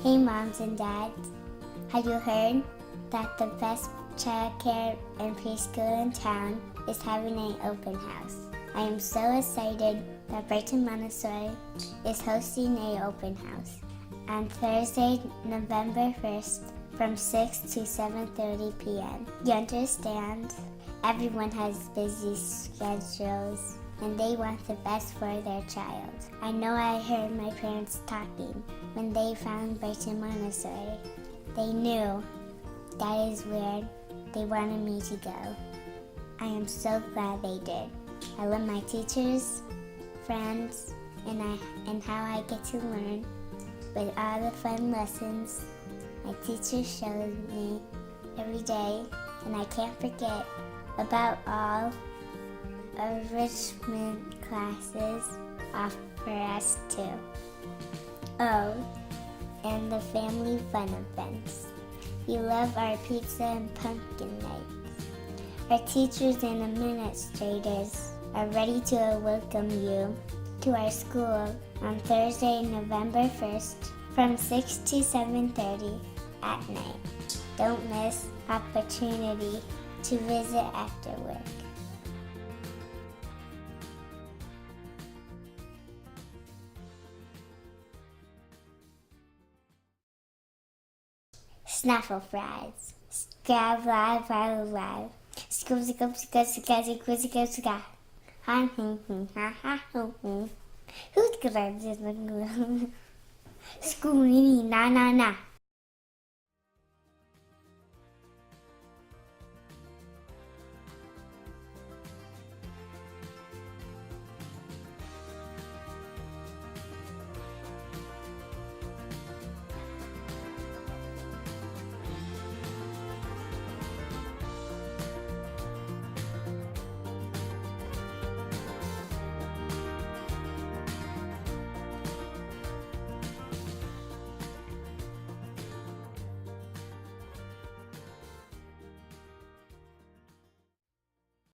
Hey moms and dads, have you heard that the best childcare and preschool in town is having an open house? I am so excited that Brighton Montessori is hosting an open house on Thursday, November 1st from 6 to 7:30 p.m. You understand? Everyone has busy schedules and they want the best for their child. I know I heard my parents talking when they found Brighton Montessori. They knew that is where they wanted me to go. I am so glad they did. I love my teachers, friends, and how I get to learn with all the fun lessons my teacher shows me every day, and I can't forget about all enrichment classes offer us too. Oh, and the family fun events. We love our pizza and pumpkin nights. Our teachers and administrators are ready to welcome you to our school on Thursday, November 1st from 6 to 7:30 at night. Don't miss opportunity to visit after work. Snaffle fries. Scrab, live, live, live. Scoop, scoop, scoop, scoop, scoop, scoop, scoop. Ha, ha, ha, ha. Who's gonna do this? School, na, na, na.